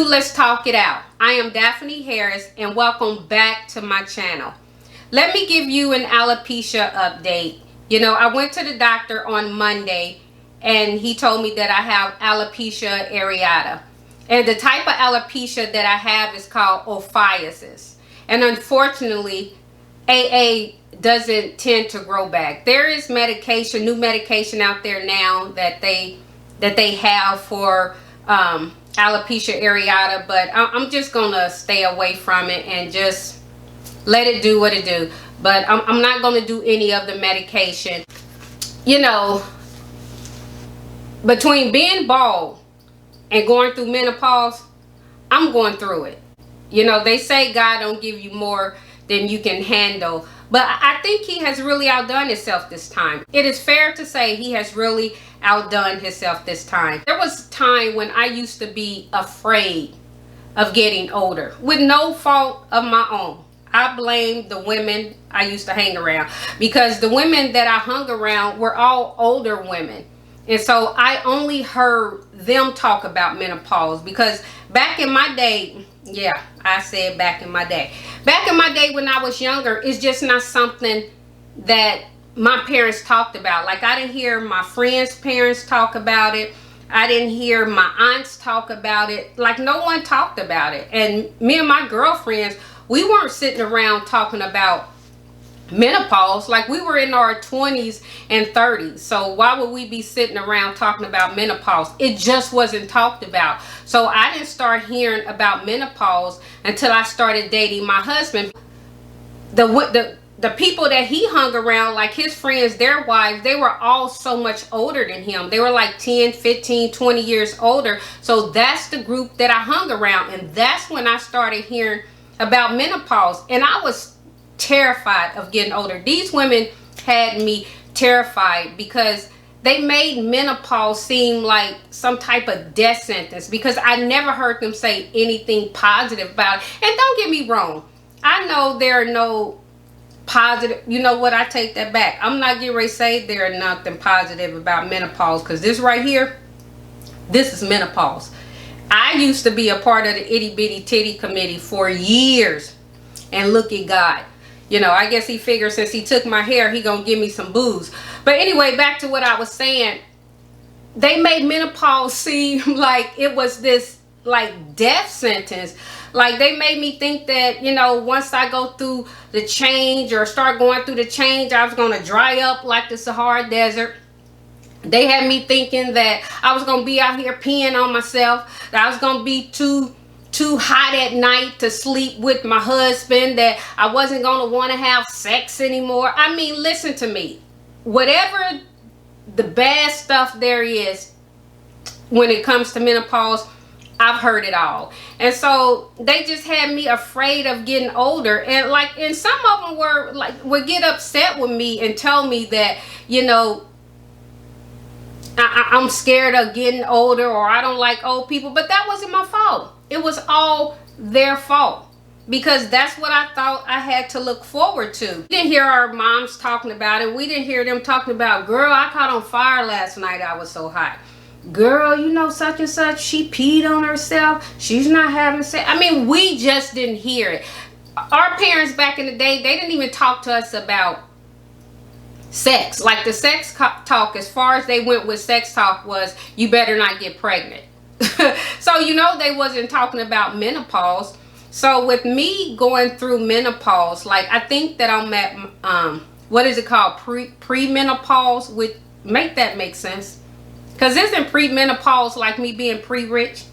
Let's talk it out. I am Daphne Harris and welcome back to my channel. Let me give you an alopecia update. You know, I went to the doctor on Monday and he told me that I have alopecia areata. And the type of alopecia that I have is called ophiasis. And unfortunately, AA doesn't tend to grow back. There is medication, new medication out there now that they have for alopecia areata, but I'm just gonna stay away from it and just let it do what it do. But I'm not gonna do any of the medication. You know, between being bald and going through menopause, I'm going through it. You know, they say God don't give you more than you can handle, but I think he has really outdone himself this time. It is fair to say he has really outdone himself this time. There was a time when I used to be afraid of getting older with no fault of my own. I blame the women I used to hang around, because the women that I hung around were all older women. And so I only heard them talk about menopause, because back in my day, yeah, I said back in my day. Back in my day when I was younger, it's just not something that my parents talked about. Like, I didn't hear my friends' parents talk about it. I didn't hear my aunts talk about it. Like, no one talked about it. And me and my girlfriends, we weren't sitting around talking about menopause. Like, we were in our 20s and 30s, so why would we be sitting around talking about menopause? It just wasn't talked about. So I didn't start hearing about menopause until I started dating my husband. The people that he hung around, like his friends, their wives, they were all so much older than him. They were like 10, 15, 20 years older. So that's the group that I hung around, and that's when I started hearing about menopause. And I was terrified of getting older. These women had me terrified because they made menopause seem like some type of death sentence, because I never heard them say anything positive about it. And don't get me wrong, I know there are no positive, you know what, I take that back. I'm not getting ready to say there are nothing positive about menopause, because this right here, this is menopause. I used to be a part of the itty bitty titty committee for years, and look at God. You know, I guess he figured since he took my hair, he gonna give me some booze. But anyway, back to what I was saying. They made menopause seem like it was this like death sentence. Like, they made me think that, you know, once I go through the change or start going through the change, I was gonna dry up like the Sahara Desert. They had me thinking that I was gonna be out here peeing on myself, that I was gonna be too hot at night to sleep with my husband, that I wasn't going to want to have sex anymore. I mean, listen to me. Whatever the bad stuff there is when it comes to menopause, I've heard it all. And so they just had me afraid of getting older. And some of them would get upset with me and tell me that, you know, I'm scared of getting older, or I don't like old people. But that wasn't my fault. It was all their fault, because that's what I thought I had to look forward to. We didn't hear our moms talking about it. We didn't hear them talking about, girl, I caught on fire last night, I was so hot. Girl, you know, such and such, she peed on herself, she's not having sex. I mean, we just didn't hear it. Our parents back in the day, they didn't even talk to us about sex. Like, the sex talk, as far as they went with sex talk, was you better not get pregnant. So, you know, they wasn't talking about menopause. So with me going through menopause, like, I think that I'm at what is it called, pre-menopause, which make that make sense, because isn't pre-menopause like me being pre-rich?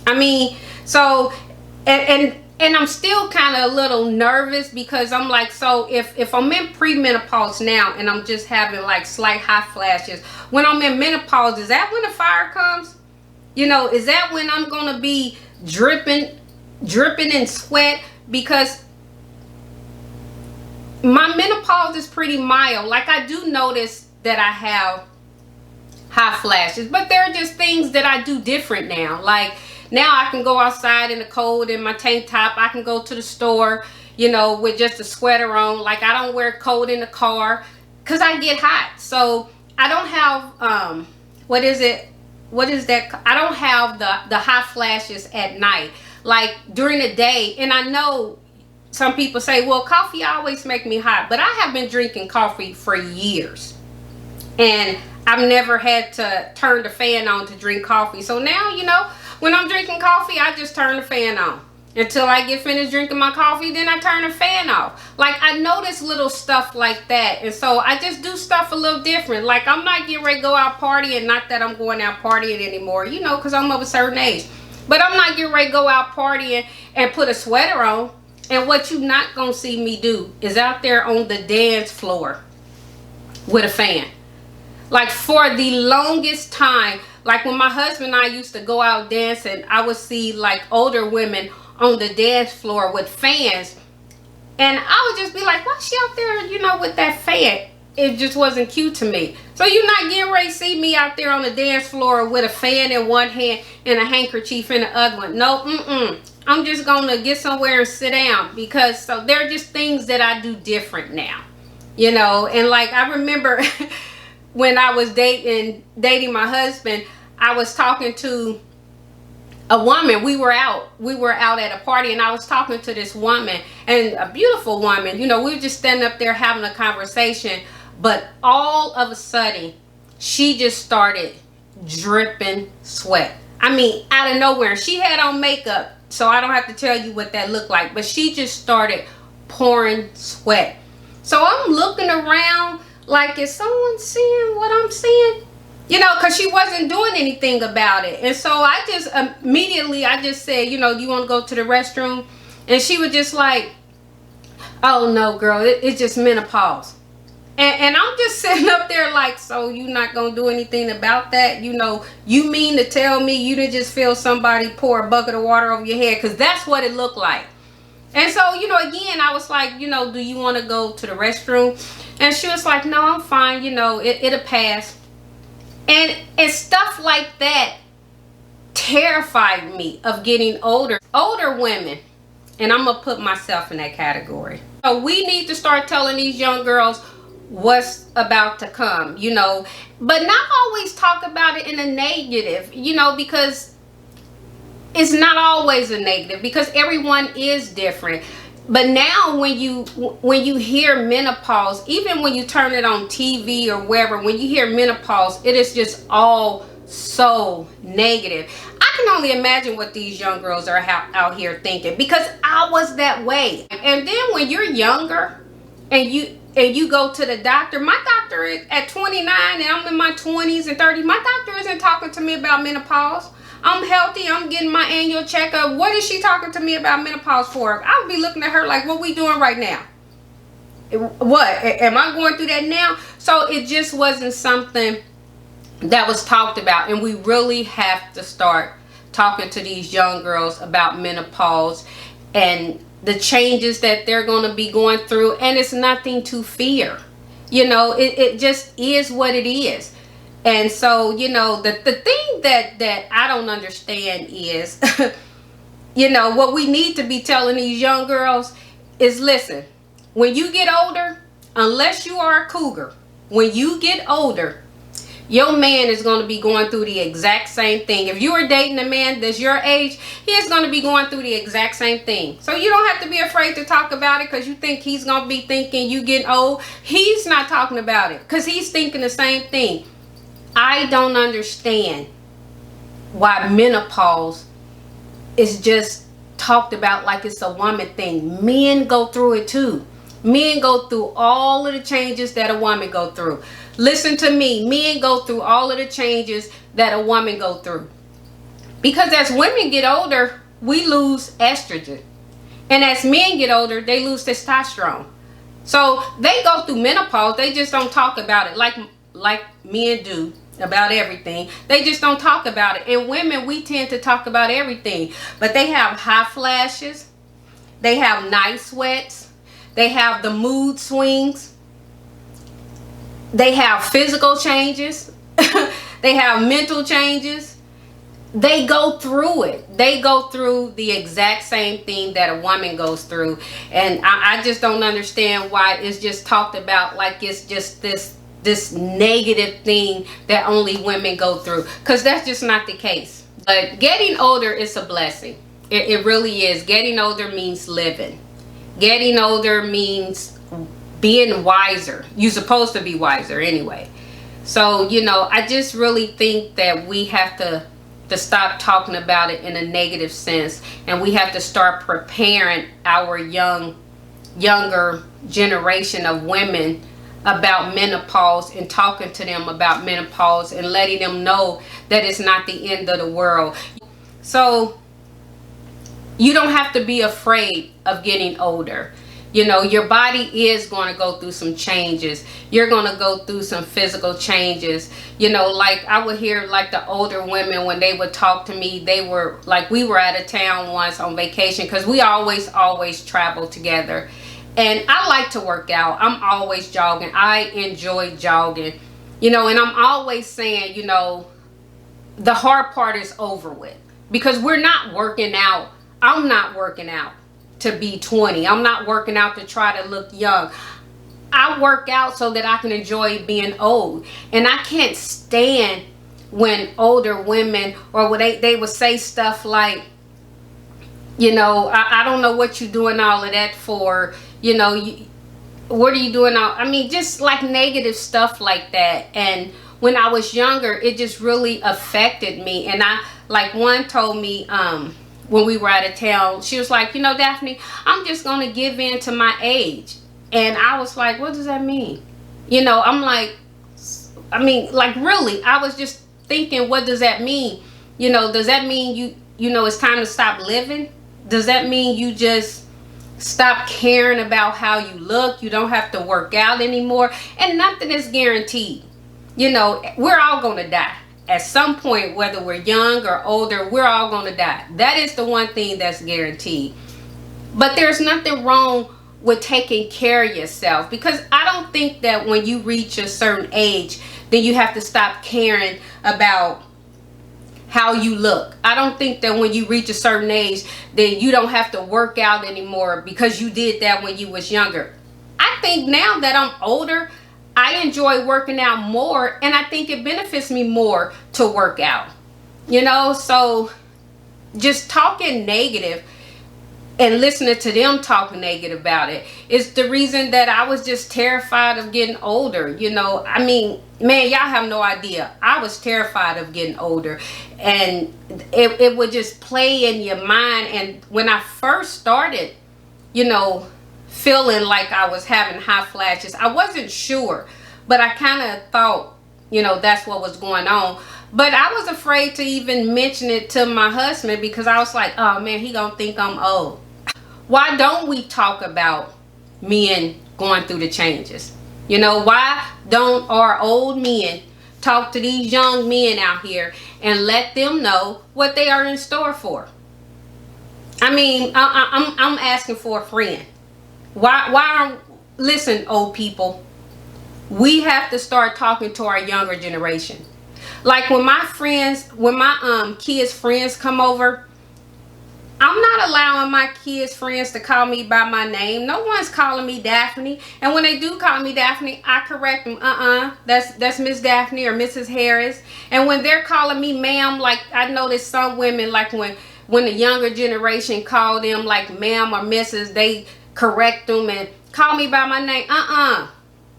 I mean, so and I'm still kind of a little nervous, because I'm like, so if I'm in pre-menopause now and I'm just having like slight hot flashes, when I'm in menopause, is that when the fire comes? You know, is that when I'm gonna be dripping in sweat? Because my menopause is pretty mild. Like, I do notice that I have hot flashes, but there are just things that I do different now. Like, now I can go outside in the cold in my tank top. I can go to the store, you know, with just a sweater on. Like, I don't wear coat in the car because I get hot. So I don't have what is it, what is that? I don't have the hot flashes at night, like during the day. And I know some people say, well, coffee always make me hot, but I have been drinking coffee for years, and I've never had to turn the fan on to drink coffee. So now, you know, when I'm drinking coffee, I just turn the fan on until I get finished drinking my coffee. Then I turn the fan off. Like, I notice little stuff like that, and so I just do stuff a little different. Like, I'm not getting ready to go out partying. Not that I'm going out partying anymore, you know, because I'm of a certain age. But I'm not getting ready to go out partying and put a sweater on. And what you not gonna see me do is out there on the dance floor with a fan. Like, for the longest time, like when my husband and I used to go out dancing, I would see like older women on the dance floor with fans, and I would just be like, why's she out there, you know, with that fan? It just wasn't cute to me. So you're not getting ready to see me out there on the dance floor with a fan in one hand and a handkerchief in the other one. No, I'm just gonna get somewhere and sit down, because so there are just things that I do different now, you know. And like, I remember when I was dating my husband, I was talking to a woman. We were out at a party, and I was talking to this woman, and a beautiful woman, you know. We were just standing up there having a conversation, but all of a sudden she just started dripping sweat. I mean, out of nowhere. She had on makeup, so I don't have to tell you what that looked like, but she just started pouring sweat. So I'm looking around like, is someone seeing what I'm seeing? You know, because she wasn't doing anything about it. And so I just immediately, I just said, you know, do you want to go to the restroom? And she was just like, oh no, girl, it's just menopause. And I'm just sitting up there like, so you not going to do anything about that? You know, you mean to tell me you didn't just feel somebody pour a bucket of water over your head? Because that's what it looked like. And so, you know, again, I was like, you know, do you want to go to the restroom? And she was like, no, I'm fine. You know, it'll pass. And stuff like that terrified me of getting older. Older women, and I'm going to put myself in that category. So we need to start telling these young girls what's about to come, you know, but not always talk about it in a negative, you know, because it's not always a negative, because everyone is different. But now when you hear menopause, even when you turn it on TV or wherever, when you hear menopause, it is just all so negative. I can only imagine what these young girls are out here thinking, because I was that way. And then when you're younger and you go to the doctor, my doctor is at 29 and I'm in my 20s and 30s, my doctor isn't talking to me about menopause. I'm healthy. I'm getting my annual checkup. What is she talking to me about menopause for? I would be looking at her like, what we doing right now? What? Am I going through that now? So it just wasn't something that was talked about. And we really have to start talking to these young girls about menopause and the changes that they're going to be going through. And it's nothing to fear. You know, it just is what it is. And so, you know, the thing that I don't understand is, you know, what we need to be telling these young girls is, listen, when you get older, unless you are a cougar, when you get older, your man is going to be going through the exact same thing. If you are dating a man that's your age, he is going to be going through the exact same thing. So you don't have to be afraid to talk about it because you think he's going to be thinking you getting old. He's not talking about it because he's thinking the same thing. I don't understand why menopause is just talked about like it's a woman thing. Men go through it too. Men go through all of the changes that a woman go through. Listen to me. Men go through all of the changes that a woman go through. Because as women get older, we lose estrogen. And as men get older, they lose testosterone. So they go through menopause. They just don't talk about it like men do about everything. They just don't talk about it. And women, we tend to talk about everything. But they have hot flashes. They have night sweats. They have the mood swings. They have physical changes. They have mental changes. They go through it. They go through the exact same thing that a woman goes through. And I just don't understand why it's just talked about like it's just this this negative thing that only women go through, because that's just not the case. But getting older is a blessing. It really is. Getting older means living. Getting older means being wiser. You're supposed to be wiser anyway. So, you know, I just really think that we have to stop talking about it in a negative sense, and we have to start preparing our younger generation of women about menopause, and talking to them about menopause and letting them know that it's not the end of the world. So you don't have to be afraid of getting older. You know, your body is going to go through some changes. You're going to go through some physical changes. You know, like I would hear like the older women, when they would talk to me, they were like, we were out of town once on vacation, because we always travel together. And I like to work out. I'm always jogging. I enjoy jogging. You know, and I'm always saying, you know, the hard part is over with, because we're not working out. I'm not working out to be 20. I'm not working out to try to look young. I work out so that I can enjoy being old. And I can't stand when older women, or when they would say stuff like, you know, I don't know what you're doing all of that for. You know, what are you doing all? I mean, just like negative stuff like that. And when I was younger, it just really affected me. And I, like, one told me, when we were out of town, she was like, you know, Daphne, I'm just going to give in to my age. And I was like, what does that mean? You know, I'm like, I mean, like, really, I was just thinking, what does that mean? You know, does that mean you know, it's time to stop living? Does that mean you just stop caring about how you look? You don't have to work out anymore? And nothing is guaranteed. You know, we're all going to die. At some point, whether we're young or older, we're all going to die. That is the one thing that's guaranteed. But there's nothing wrong with taking care of yourself, because I don't think that when you reach a certain age, then you have to stop caring about how you look. I don't think that when you reach a certain age, then you don't have to work out anymore because you did that when you was younger. I think now that I'm older, I enjoy working out more, and I think it benefits me more to work out. You know, so just talking negative and listening to them talking negative about it is the reason that I was just terrified of getting older. You know, I mean, man, y'all have no idea. I was terrified of getting older, and it would just play in your mind. And when I first started, you know, feeling like I was having hot flashes, I wasn't sure, but I kind of thought, you know, that's what was going on. But I was afraid to even mention it to my husband, because I was like, oh man, he gonna think I'm old. Why don't we talk about men going through the changes? You know, why don't our old men talk to these young men out here and let them know what they are in store for? I mean, I'm asking for a friend. Listen, old people, we have to start talking to our younger generation. Like when my kids' friends come over, I'm not allowing my kids' friends to call me by my name. No one's calling me Daphne. And when they do call me Daphne, I correct them. That's Miss Daphne or Mrs. Harris. And when they're calling me ma'am, like I noticed some women, like when the younger generation call them like ma'am or Mrs., they correct them and call me by my name. I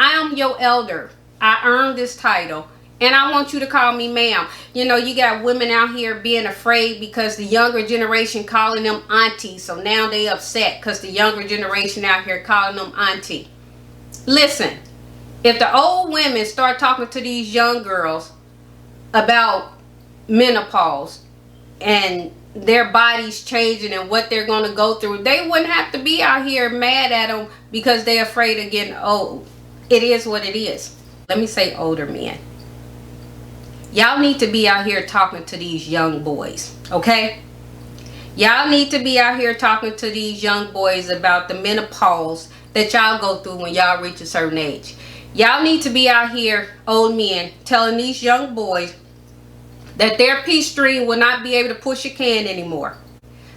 am your elder. I earned this title, and I want you to call me ma'am. You know, you got women out here being afraid because the younger generation calling them auntie. So now they upset because the younger generation out here calling them auntie. Listen, if the old women start talking to these young girls about menopause and their bodies changing and what they're going to go through, they wouldn't have to be out here mad at them because they're afraid of getting old. It is what it is. Let me say older men. Y'all need to be out here talking to these young boys, okay? Y'all need to be out here talking to these young boys about the menopause that y'all go through when y'all reach a certain age. Y'all need to be out here, old men, telling these young boys that their pee string will not be able to push a can anymore.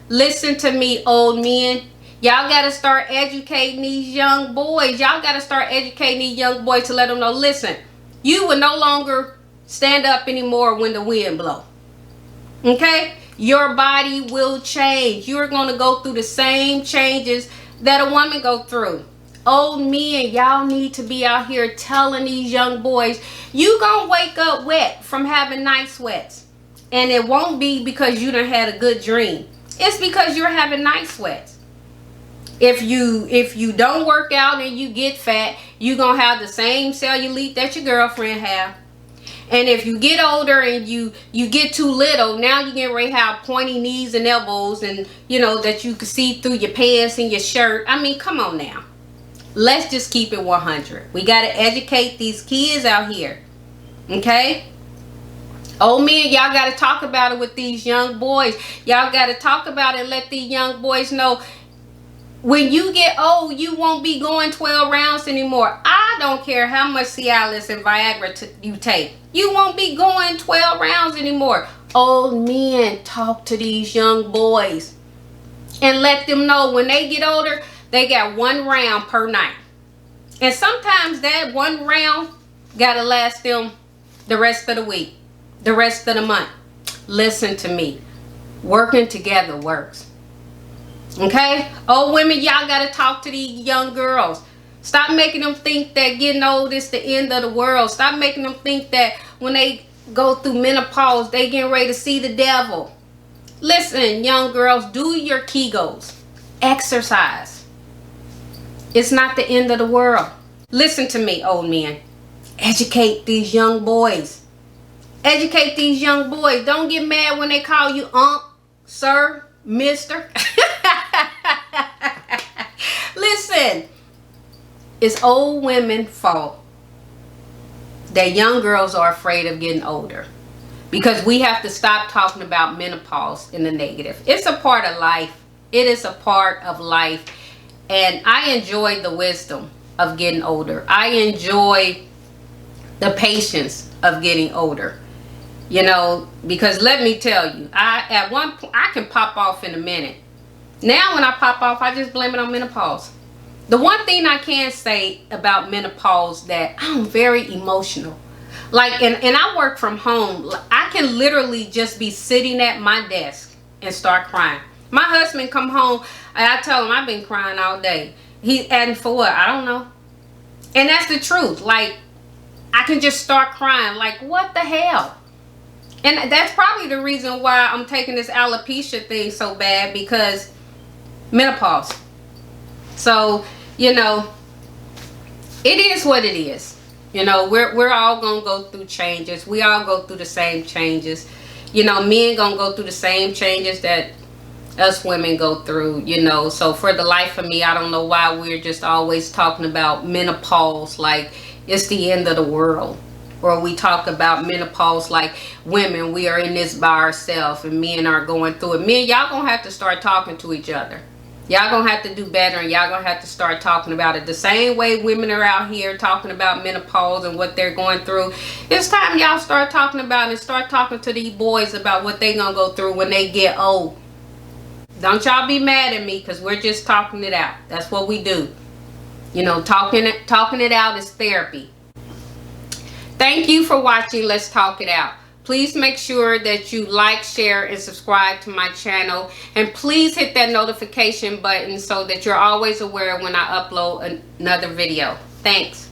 Listen to me, old men. Y'all got to start educating these young boys. Y'all got to start educating these young boys to let them know, listen, You will no longer stand up anymore when the wind blows. Okay? Your body will change. You're going to go through the same changes that a woman go through. Old men, y'all need to be out here telling these young boys, you gonna wake up wet from having night sweats. And it won't be because you done had a good dream. It's because you're having night sweats. If you don't work out and you get fat, you gonna have the same cellulite that your girlfriend have. And if you get older and you get too little, now you get ready to have pointy knees and elbows, and you know that you can see through your pants and your shirt. I mean, come on now. Let's just keep it 100. We got to educate these kids out here. Okay? Old men, y'all got to talk about it with these young boys. Y'all got to talk about it and let these young boys know, when you get old, you won't be going 12 rounds anymore. I don't care how much Cialis and Viagra you take. You won't be going 12 rounds anymore. Old men, talk to these young boys and let them know when they get older, they got 1 round per night. And sometimes that 1 round got to last them the rest of the week, the rest of the month. Listen to me. Working together works. Okay? Old women, y'all got to talk to these young girls. Stop making them think that getting old is the end of the world. Stop making them think that when they go through menopause, they getting ready to see the devil. Listen, young girls, do your Kegels. Exercise. It's not the end of the world. Listen to me, old men. Educate these young boys. Educate these young boys. Don't get mad when they call you sir, mister. Listen, it's old women's fault that young girls are afraid of getting older, because we have to stop talking about menopause in the negative. It's a part of life. It is a part of life. And I enjoy the wisdom of getting older. I enjoy the patience of getting older. You know, because let me tell you, at one point I can pop off in a minute. Now when I pop off, I just blame it on menopause. The one thing I can say about menopause, that I'm very emotional. Like, and I work from home. I can literally just be sitting at my desk and start crying. My husband come home and I tell him I've been crying all day. And for what? I don't know. And that's the truth. Like, I can just start crying. Like, what the hell? And that's probably the reason why I'm taking this alopecia thing so bad, because menopause. So, you know, it is what it is. You know, we're all gonna go through changes. We all go through the same changes. You know, men gonna go through the same changes that us women go through, you know. So for the life of me, I don't know why we're just always talking about menopause like it's the end of the world. Or we talk about menopause like women, we are in this by ourselves and men are going through it. Men, y'all gonna have to start talking to each other. Y'all gonna have to do better, and y'all gonna have to start talking about it. The same way women are out here talking about menopause and what they're going through. It's time y'all start talking about it, and start talking to these boys about what they gonna go through when they get old. Don't y'all be mad at me, because we're just talking it out. That's what we do. You know, talking it out is therapy. Thank you for watching Let's Talk It Out. Please make sure that you like, share, and subscribe to my channel. And please hit that notification button so that you're always aware when I upload another video. Thanks.